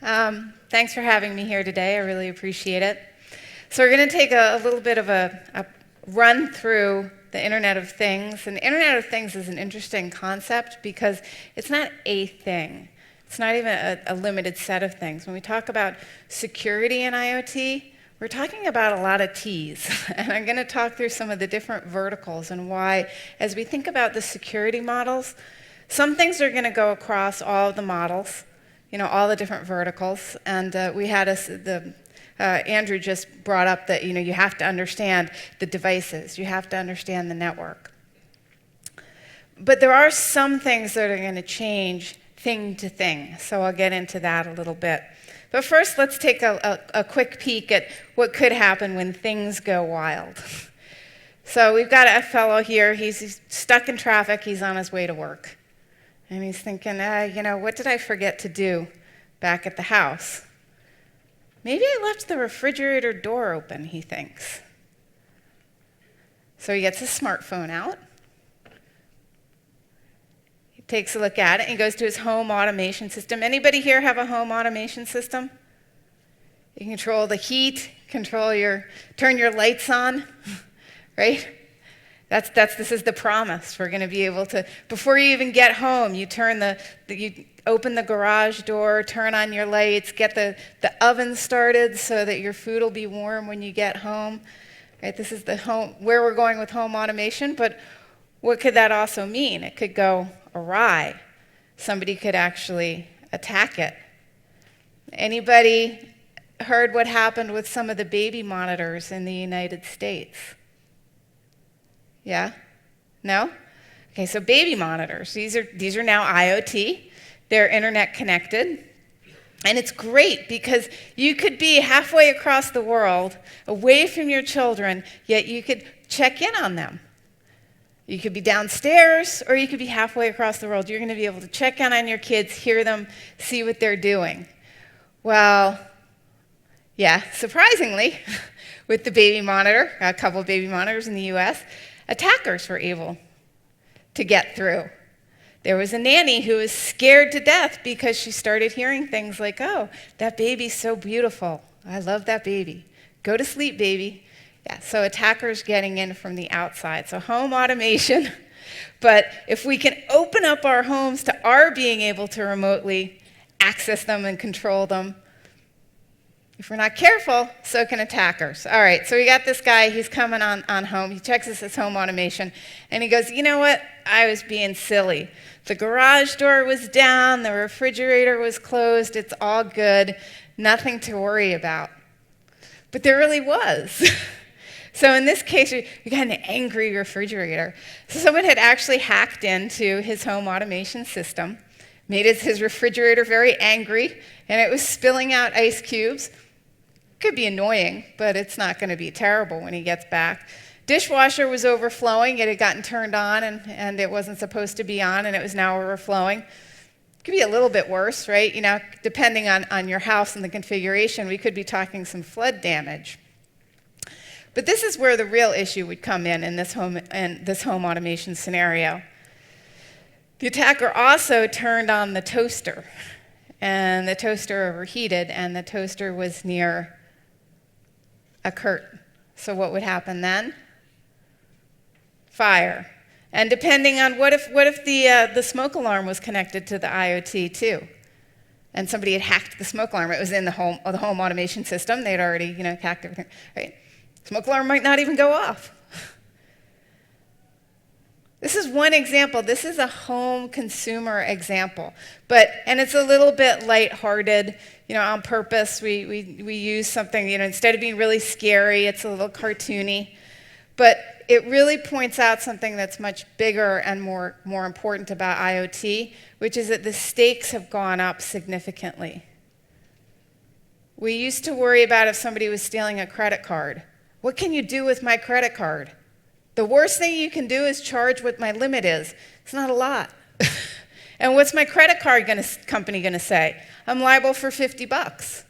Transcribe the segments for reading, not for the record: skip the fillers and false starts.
Thanks for having me here today. I really appreciate it. So we're going to take a little bit of a run through the Internet of Things. And the Internet of Things is an interesting concept because it's not a thing. It's not even a limited set of things. When we talk about security in IoT, we're talking about a lot of T's. And I'm going to talk through some of the different verticals and why, as we think about the security models, some things are going to go across all of the models, all the different verticals. And we had Andrew just brought up that you have to understand the devices, you have to understand the network. But there are some things that are going to change thing to thing, so I'll get into that a little bit. But first, let's take a quick peek at what could happen when things go wild. So we've got a fellow here, he's stuck in traffic, he's on his way to work. And he's thinking, what did I forget to do back at the house? Maybe I left the refrigerator door open, he thinks. So he gets his smartphone out. He takes a look at it and goes to his home automation system. Anybody here have a home automation system? You control the heat, turn your lights on, right? This is the promise. We're going to be able to, before you even get home, you open the garage door, turn on your lights, get the oven started so that your food will be warm when you get home. Right? This is where we're going with home automation, but what could that also mean? It could go awry. Somebody could actually attack it. Anybody heard what happened with some of the baby monitors in the United States? Yeah? No? Okay, so baby monitors, these are now IoT. They're internet connected. And it's great because you could be halfway across the world, away from your children, yet you could check in on them. You could be downstairs, or you could be halfway across the world. You're going to be able to check in on your kids, hear them, see what they're doing. Well, yeah, surprisingly, with the baby monitor, a couple of baby monitors in the US, attackers were able to get through. There was a nanny who was scared to death because she started hearing things like, oh, that baby's so beautiful. I love that baby. Go to sleep, baby. Yeah, so attackers getting in from the outside. So home automation. But if we can open up our homes to our being able to remotely access them and control them, if we're not careful, so can attackers. All right, so we got this guy, he's coming on home. He checks his home automation, and he goes, you know what? I was being silly. The garage door was down, the refrigerator was closed, it's all good, nothing to worry about. But there really was. So in this case, we got an angry refrigerator. So someone had actually hacked into his home automation system, made his refrigerator very angry, and it was spilling out ice cubes. Could be annoying, but it's not going to be terrible when he gets back. Dishwasher was overflowing. It had gotten turned on, and it wasn't supposed to be on, and it was now overflowing. Could be a little bit worse, right? Depending on your house and the configuration, we could be talking some flood damage. But this is where the real issue would come in this home automation scenario. The attacker also turned on the toaster, and the toaster overheated, and the toaster was near a curtain. So what would happen then? Fire. And depending on what if the smoke alarm was connected to the IoT too, and somebody had hacked the smoke alarm. It was in the home automation system. They'd already hacked everything. Right? Smoke alarm might not even go off. This is one example. This is a home consumer example. And it's a little bit lighthearted, on purpose. We use something, instead of being really scary, it's a little cartoony. But it really points out something that's much bigger and more important about IoT, which is that the stakes have gone up significantly. We used to worry about if somebody was stealing a credit card. What can you do with my credit card? The worst thing you can do is charge what my limit is. It's not a lot. And what's my credit card company going to say? I'm liable for $50.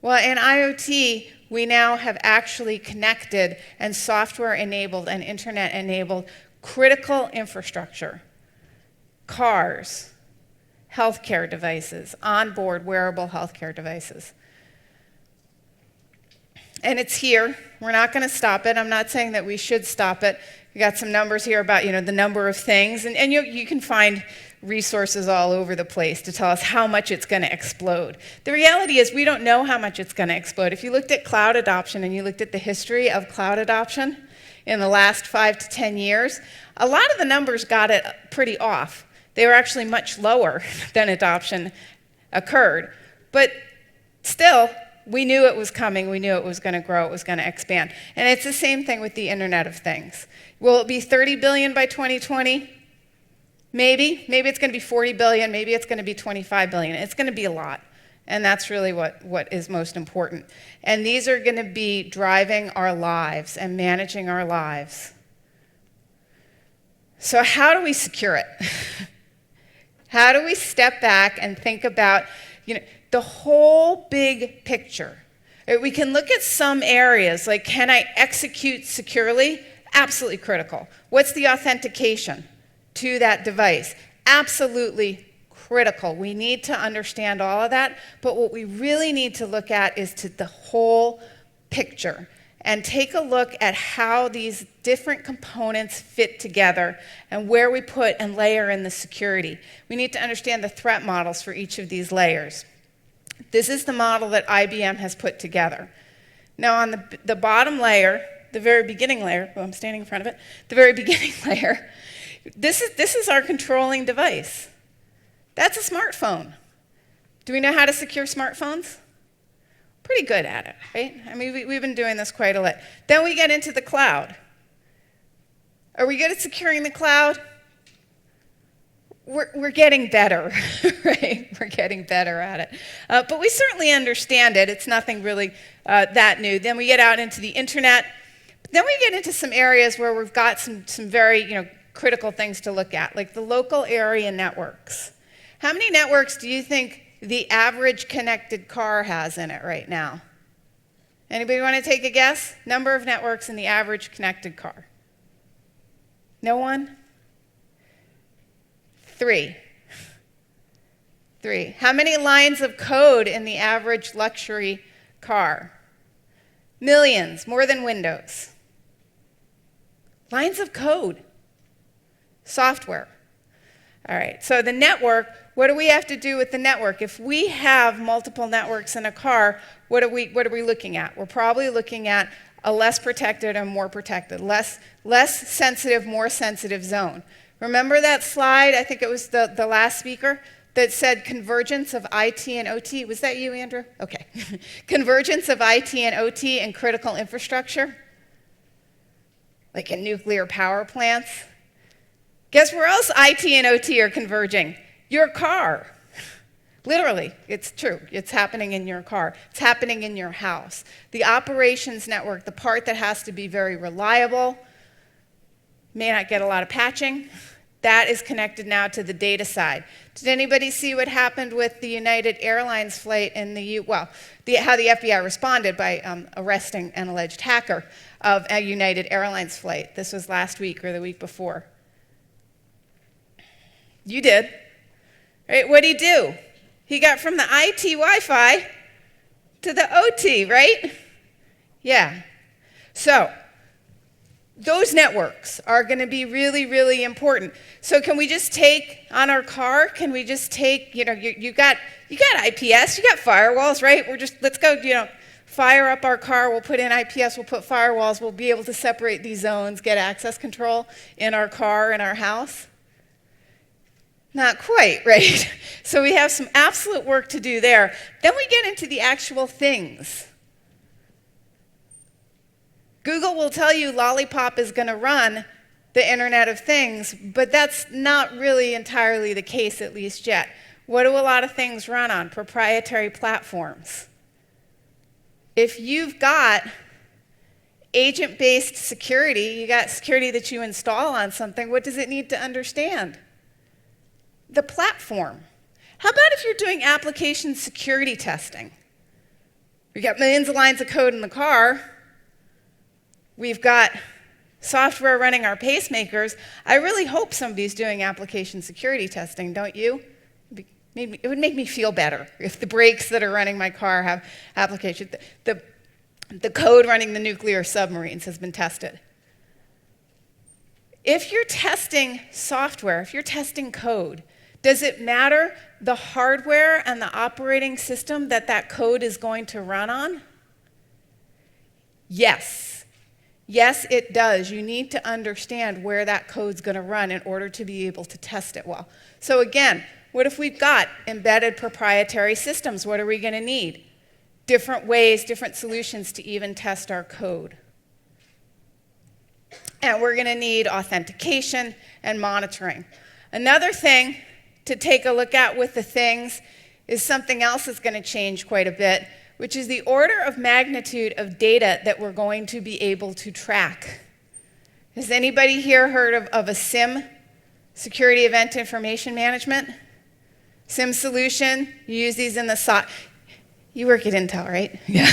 Well, in IoT, we now have actually connected and software-enabled and internet-enabled critical infrastructure. Cars, healthcare devices, onboard wearable healthcare devices. And it's here. We're not going to stop it. I'm not saying that we should stop it. We got some numbers here about, the number of things, and you can find resources all over the place to tell us how much it's going to explode. The reality is we don't know how much it's going to explode. If you looked at cloud adoption and you looked at the history of cloud adoption in the last 5 to 10 years, a lot of the numbers got it pretty off. They were actually much lower than adoption occurred. But still, we knew it was coming. We knew it was going to grow. It was going to expand. And it's the same thing with the Internet of Things. Will it be 30 billion by 2020? Maybe. Maybe it's going to be 40 billion. Maybe it's going to be 25 billion. It's going to be a lot. And that's really what is most important. And these are going to be driving our lives and managing our lives. So how do we secure it? How do we step back and think about, the whole big picture? We can look at some areas, like can I execute securely? Absolutely critical. What's the authentication to that device? Absolutely critical. We need to understand all of that, but what we really need to look at is to the whole picture and take a look at how these different components fit together and where we put and layer in the security. We need to understand the threat models for each of these layers. This is the model that IBM has put together. Now on the bottom layer, the very beginning layer, I'm standing in front of it, the very beginning layer, this is our controlling device. That's a smartphone. Do we know how to secure smartphones? Pretty good at it, right? I mean, we've been doing this quite a lot. Then we get into the cloud. Are we good at securing the cloud? We're getting better, right? We're getting better at it. But we certainly understand it. It's nothing really that new. Then we get out into the internet. Then we get into some areas where we've got some very critical things to look at, like the local area networks. How many networks do you think the average connected car has in it right now? Anybody want to take a guess? Number of networks in the average connected car? No one? 3. How many lines of code in the average luxury car? Millions, more than Windows. Lines of code. Software. All right, so the network, what do we have to do with the network? If we have multiple networks in a car, what are we looking at? We're probably looking at a less protected and more protected, less sensitive, more sensitive zone. Remember that slide, I think it was the last speaker, that said convergence of IT and OT? Was that you, Andrew? Okay. Convergence of IT and OT and critical infrastructure, like in nuclear power plants. Guess where else IT and OT are converging? Your car. Literally, it's true. It's happening in your car. It's happening in your house. The operations network, the part that has to be very reliable, may not get a lot of patching, that is connected now to the data side. Did anybody see what happened with the United Airlines flight in how the FBI responded by arresting an alleged hacker of a United Airlines flight? This was last week or the week before. You did. Right? What did he do? He got from the IT Wi-Fi to the OT, right? Yeah. So those networks are going to be really, really important. So can we just take on our car? Can we just take, you got IPS, you got firewalls, right? Let's go, fire up our car. We'll put in IPS. We'll put firewalls. We'll be able to separate these zones, get access control in our car, in our house. Not quite, right? So we have some absolute work to do there. Then we get into the actual things. Google will tell you Lollipop is going to run the Internet of Things, but that's not really entirely the case, at least yet. What do a lot of things run on? Proprietary platforms. If you've got agent-based security, you got security that you install on something, what does it need to understand? The platform. How about if you're doing application security testing? We've got millions of lines of code in the car. We've got software running our pacemakers. I really hope somebody's doing application security testing, don't you? It'd be It would make me feel better if the brakes that are running my car have application. The code running the nuclear submarines has been tested. If you're testing software, if you're testing code, does it matter the hardware and the operating system that that code is going to run on? Yes. Yes, it does. You need to understand where that code's going to run in order to be able to test it well. So again, what if we've got embedded proprietary systems? What are we going to need? Different ways, different solutions to even test our code. And we're going to need authentication and monitoring. Another thing to take a look at with the things is something else that's going to change quite a bit, which is the order of magnitude of data that we're going to be able to track. Has anybody here heard of a SIM, Security Event Information Management? SIM solution, you use these in the SOC. You work at Intel, right? Yeah.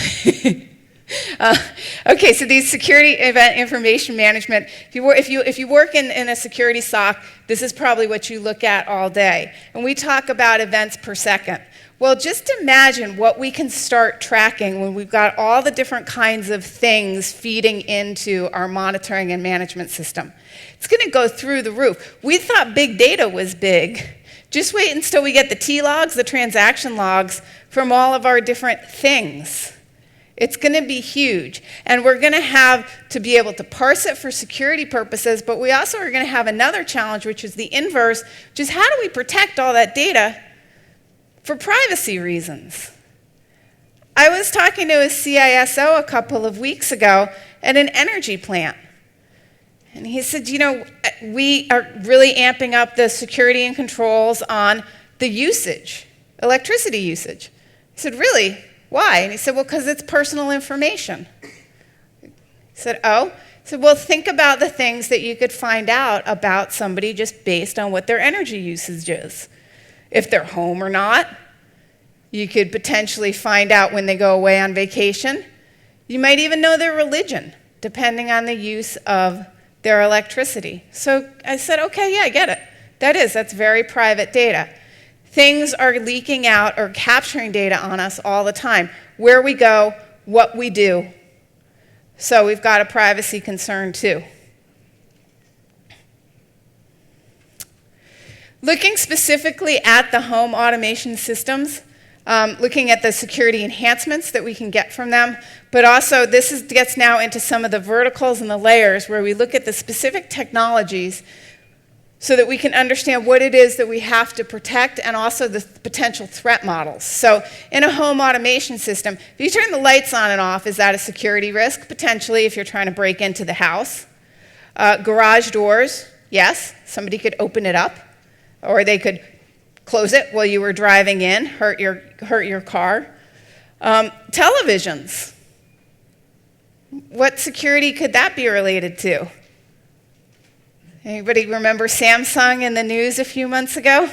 Okay, so these security event information management, if you work in a security SOC, this is probably what you look at all day. And we talk about events per second. Well, just imagine what we can start tracking when we've got all the different kinds of things feeding into our monitoring and management system. It's going to go through the roof. We thought big data was big. Just wait until we get the T-logs, the transaction logs, from all of our different things. It's going to be huge. And we're going to have to be able to parse it for security purposes, but we also are going to have another challenge, which is the inverse, which is how do we protect all that data for privacy reasons? I was talking to a CISO a couple of weeks ago at an energy plant. And he said, you know, we are really amping up the security and controls on the usage, electricity usage. I said, really? Why? And he said, well, because it's personal information. I said, oh? I said, well, think about the things that you could find out about somebody just based on what their energy usage is. If they're home or not, you could potentially find out when they go away on vacation. You might even know their religion, depending on the use of their electricity. So I said, okay, yeah, I get it. That's very private data. Things are leaking out or capturing data on us all the time. Where we go, what we do. So we've got a privacy concern too. Looking specifically at the home automation systems, looking at the security enhancements that we can get from them, but also this gets now into some of the verticals and the layers where we look at the specific technologies so that we can understand what it is that we have to protect and also the potential threat models. So in a home automation system, if you turn the lights on and off, is that a security risk? Potentially, if you're trying to break into the house. Garage doors, yes, somebody could open it up, or they could close it while you were driving in, hurt your car. Televisions. What security could that be related to? Anybody remember Samsung in the news a few months ago?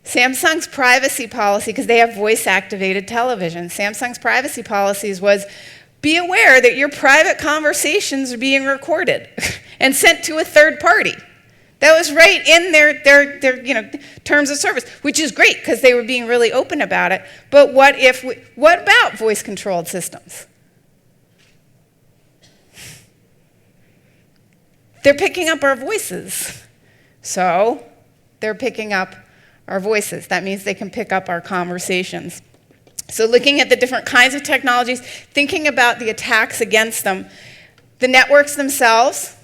Samsung's privacy policy, because they have voice-activated television, Samsung's privacy policies was be aware that your private conversations are being recorded and sent to a third party. That was right in their terms of service, which is great because they were being really open about it. But what about voice-controlled systems? They're picking up our voices. So they're picking up our voices. That means they can pick up our conversations. So looking at the different kinds of technologies, thinking about the attacks against them, the networks themselves,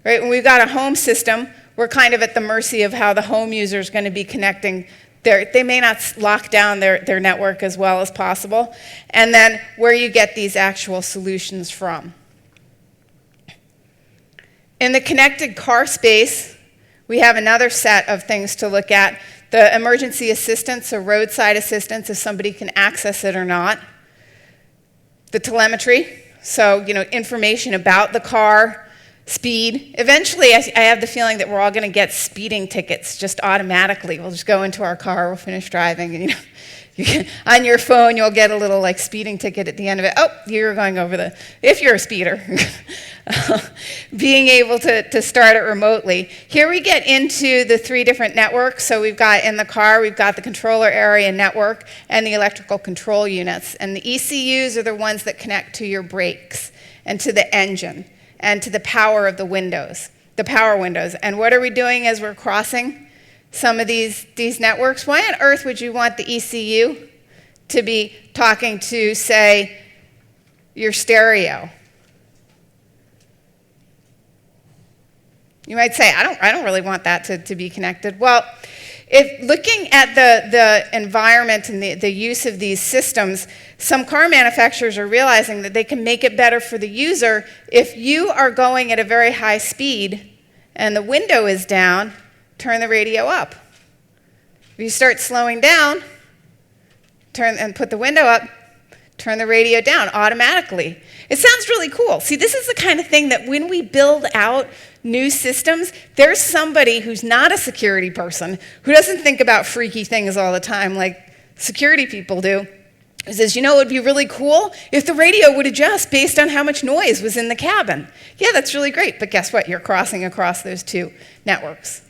right? When we've got a home system, we're kind of at the mercy of how the home user is going to be connecting. They may not lock down their network as well as possible. And then where you get these actual solutions from. In the connected car space, we have another set of things to look at. The emergency assistance or roadside assistance, if somebody can access it or not. The telemetry, so information about the car, speed. Eventually, I have the feeling that we're all going to get speeding tickets just automatically. We'll just go into our car, we'll finish driving, and On your phone, you'll get a little like speeding ticket at the end of it. Oh, you're going over if you're a speeder. Being able to start it remotely. Here we get into the 3 different networks. So we've got in the car, we've got the controller area network and the electrical control units. And the ECUs are the ones that connect to your brakes and to the engine and to the power of the windows, the power windows. And what are we doing as we're crossing some of these networks? Why on earth would you want the ECU to be talking to, say, your stereo? You might say, I don't really want that to be connected. Well, if looking at the environment and the use of these systems, some car manufacturers are realizing that they can make it better for the user if you are going at a very high speed and the window is down, turn the radio up. If you start slowing down, put the window up, turn the radio down automatically. It sounds really cool. See, this is the kind of thing that when we build out new systems, there's somebody who's not a security person, who doesn't think about freaky things all the time like security people do, who says, you know, it would be really cool if the radio would adjust based on how much noise was in the cabin. Yeah, that's really great, but guess what? You're crossing across those 2 networks.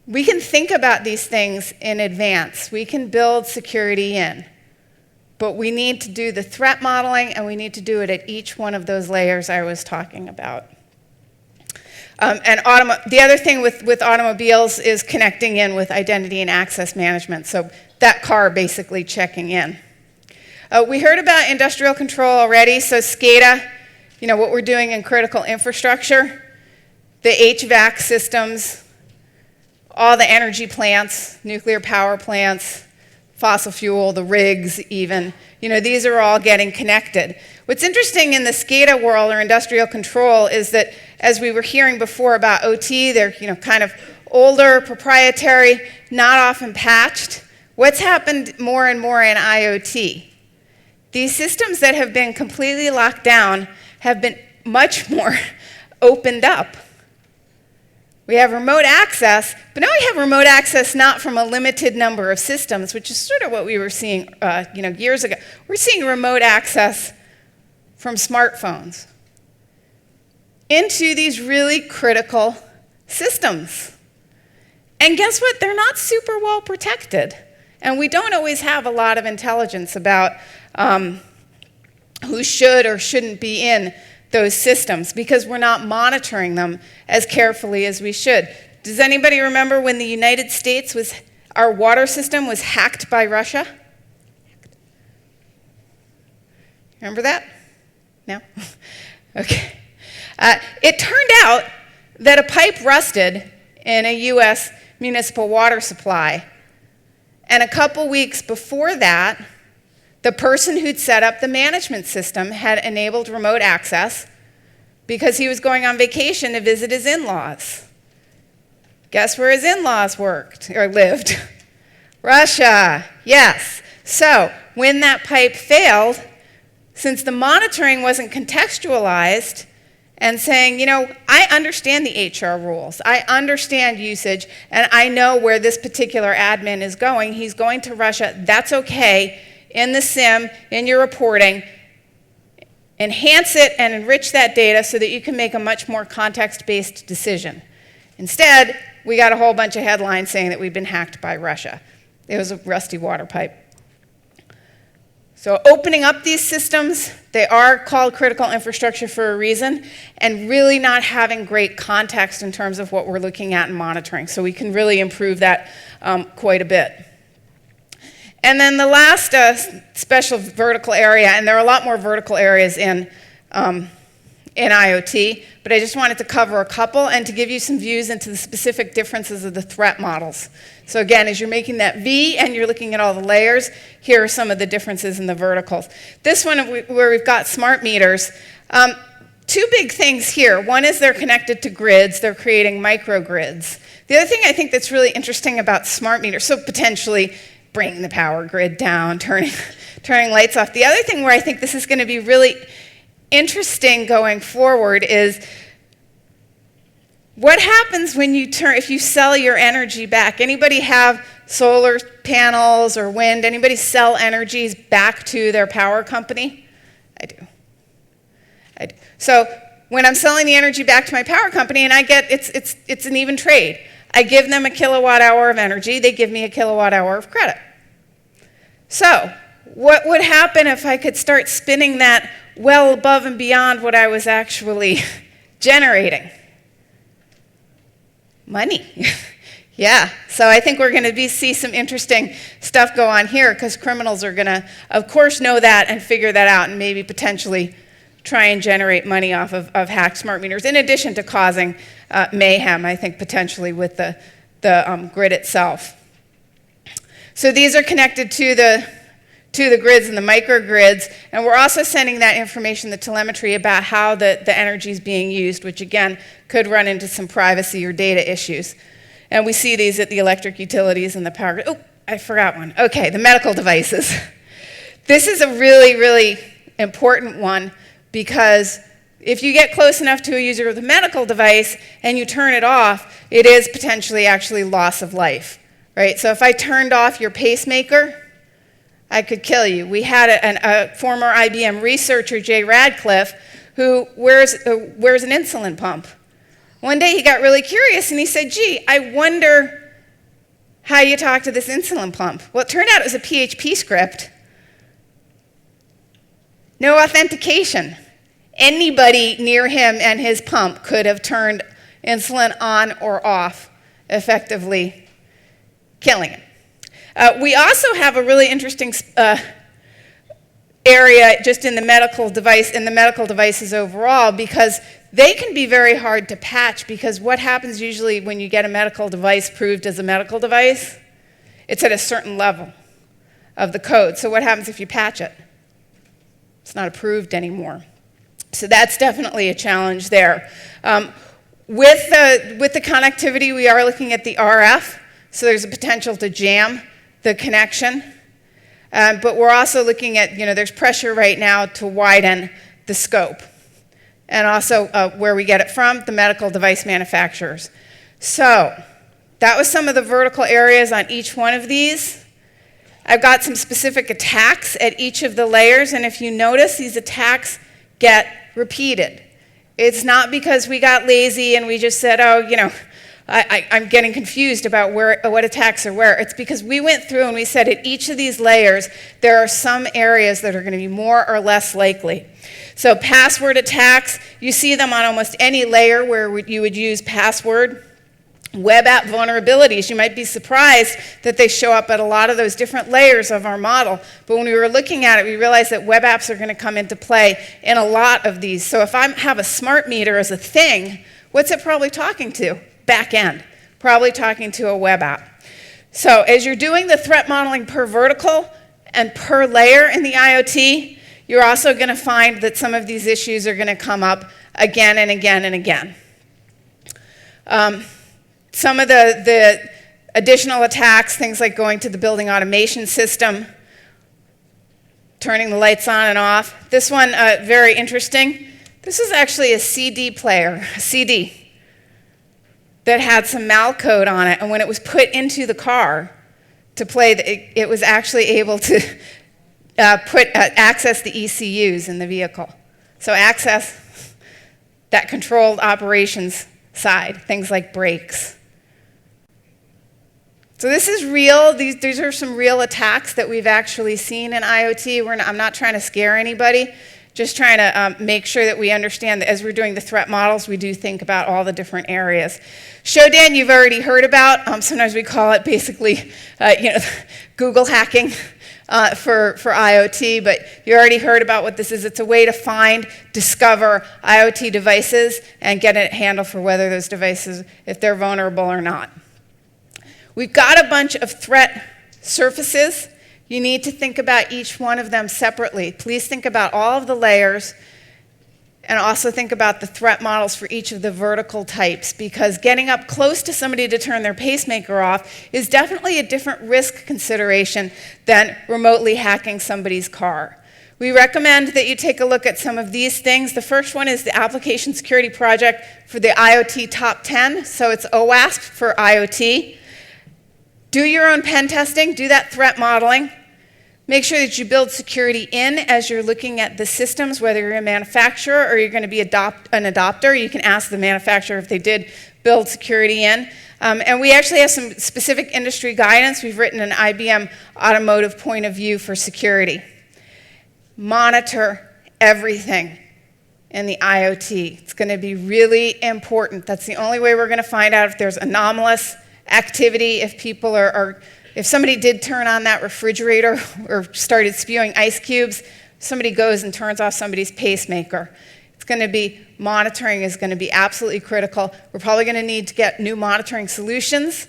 We can think about these things in advance. We can build security in. But we need to do the threat modeling, and we need to do it at each one of those layers I was talking about. The other thing with automobiles is connecting in with identity and access management. So that car basically checking in. We heard about industrial control already. So SCADA, you know, what we're doing in critical infrastructure, the HVAC systems, all the energy plants, nuclear power plants, fossil fuel, the rigs even, you know, these are all getting connected. What's interesting in the SCADA world or industrial control is that, as we were hearing before about OT, they're, you know, kind of older, proprietary, not often patched. What's happened more and more in IoT? These systems that have been completely locked down have been much more opened up. We have remote access, but now we have remote access not from a limited number of systems, which is sort of what we were seeing years ago. We're seeing remote access from smartphones into these really critical systems. And guess what? They're not super well protected. And we don't always have a lot of intelligence about who should or shouldn't be in those systems because we're not monitoring them as carefully as we should. Does anybody remember when the United States our water system was hacked by Russia? Remember that? No? Okay. It turned out that a pipe rusted in a U.S. municipal water supply. And a couple weeks before that, the person who'd set up the management system had enabled remote access because he was going on vacation to visit his in-laws. Guess where his in-laws worked or lived? Russia, yes. So when that pipe failed, since the monitoring wasn't contextualized and saying, you know, I understand the HR rules, I understand usage, and I know where this particular admin is going, he's going to Russia, that's okay. In the SIM, in your reporting, enhance it and enrich that data so that you can make a much more context-based decision. Instead, we got a whole bunch of headlines saying that we've been hacked by Russia. It was a rusty water pipe. So opening up these systems, they are called critical infrastructure for a reason, and really not having great context in terms of what we're looking at and monitoring. So we can really improve that quite a bit. And then the last special vertical area, and there are a lot more vertical areas in IoT, but I just wanted to cover a couple and to give you some views into the specific differences of the threat models. So again, as you're making that V and you're looking at all the layers, here are some of the differences in the verticals. This one where we've got smart meters, 2 big things here. One is they're connected to grids, they're creating microgrids. The other thing I think that's really interesting about smart meters, so potentially bringing the power grid down, turning lights off. The other thing where I think this is going to be really interesting going forward is what happens when if you sell your energy back? Anybody have solar panels or wind? Anybody sell energies back to their power company? I do. So when I'm selling the energy back to my power company, and I get, it's an even trade. I give them a kilowatt hour of energy, they give me a kilowatt hour of credit. So what would happen if I could start spinning that well above and beyond what I was actually generating? Money. Yeah, so I think we're going to see some interesting stuff go on here, because criminals are going to, of course, know that and figure that out and maybe potentially try and generate money off of hacked smart meters, in addition to causing mayhem, I think, potentially with the grid itself. So these are connected to the grids and the microgrids, and we're also sending that information, the telemetry, about how the energy is being used, which again could run into some privacy or data issues. And we see these at the electric utilities and the power grid. Oh, I forgot one. Okay, the medical devices. This is a really, really important one, because if you get close enough to a user of the medical device and you turn it off, it is potentially actually loss of life, right? So if I turned off your pacemaker, I could kill you. We had a former IBM researcher, Jay Radcliffe, who wears an insulin pump. One day he got really curious and he said, gee, I wonder how you talk to this insulin pump. Well, it turned out it was a PHP script. No authentication. Anybody near him and his pump could have turned insulin on or off, effectively killing him. We also have a really interesting area just in the medical devices overall, because they can be very hard to patch, because what happens usually when you get a medical device proved as a medical device, it's at a certain level of the code. So what happens if you patch it? It's not approved anymore. So that's definitely a challenge there. With the connectivity, we are looking at the RF, so there's a potential to jam the connection. But we're also looking at, there's pressure right now to widen the scope. And also where we get it from, the medical device manufacturers. So that was some of the vertical areas on each one of these. I've got some specific attacks at each of the layers, and if you notice, these attacks get repeated. It's not because we got lazy and we just said, oh, I'm getting confused about what attacks are where. It's because we went through and we said at each of these layers, there are some areas that are going to be more or less likely. So password attacks, you see them on almost any layer where you would use password. Web app vulnerabilities, you might be surprised that they show up at a lot of those different layers of our model. But when we were looking at it, we realized that web apps are going to come into play in a lot of these. So if I have a smart meter as a thing, what's it probably talking to? Back end, probably talking to a web app. So as you're doing the threat modeling per vertical and per layer in the IoT, you're also going to find that some of these issues are going to come up again and again and again. Some of the additional attacks, things like going to the building automation system, turning the lights on and off. This one, very interesting. This is actually a CD player, a CD, that had some malcode on it, and when it was put into the car to play, it was actually able to access the ECUs in the vehicle. So access that controlled operations side, things like brakes. So this is real. These are some real attacks that we've actually seen in IoT. I'm not trying to scare anybody, just trying to make sure that we understand that as we're doing the threat models, we do think about all the different areas. Shodan, you've already heard about. Sometimes we call it basically Google hacking for IoT, but you already heard about what this is. It's a way to find, discover IoT devices and get a handle for whether those devices, if they're vulnerable or not. We've got a bunch of threat surfaces. You need to think about each one of them separately. Please think about all of the layers and also think about the threat models for each of the vertical types, because getting up close to somebody to turn their pacemaker off is definitely a different risk consideration than remotely hacking somebody's car. We recommend that you take a look at some of these things. The first one is the Application Security Project for the IoT Top 10. So it's OWASP for IoT. Do your own pen testing. Do that threat modeling. Make sure that you build security in as you're looking at the systems, whether you're a manufacturer or you're going to be an adopter. You can ask the manufacturer if they did build security in. And we actually have some specific industry guidance. We've written an IBM automotive point of view for security. Monitor everything in the IoT. It's going to be really important. That's the only way we're going to find out if there's anomalous activity, if people if somebody did turn on that refrigerator or started spewing ice cubes, somebody goes and turns off somebody's pacemaker. It's going to be, monitoring is going to be absolutely critical. We're probably going to need to get new monitoring solutions,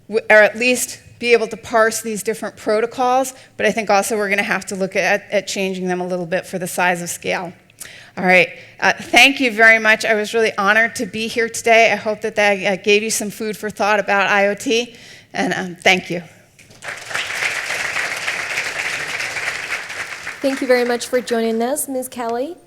or at least be able to parse these different protocols, but I think also we're going to have to look at changing them a little bit for the size of scale. All right, thank you very much. I was really honored to be here today. I hope that gave you some food for thought about IoT, and thank you. Thank you very much for joining us, Ms. Kelley.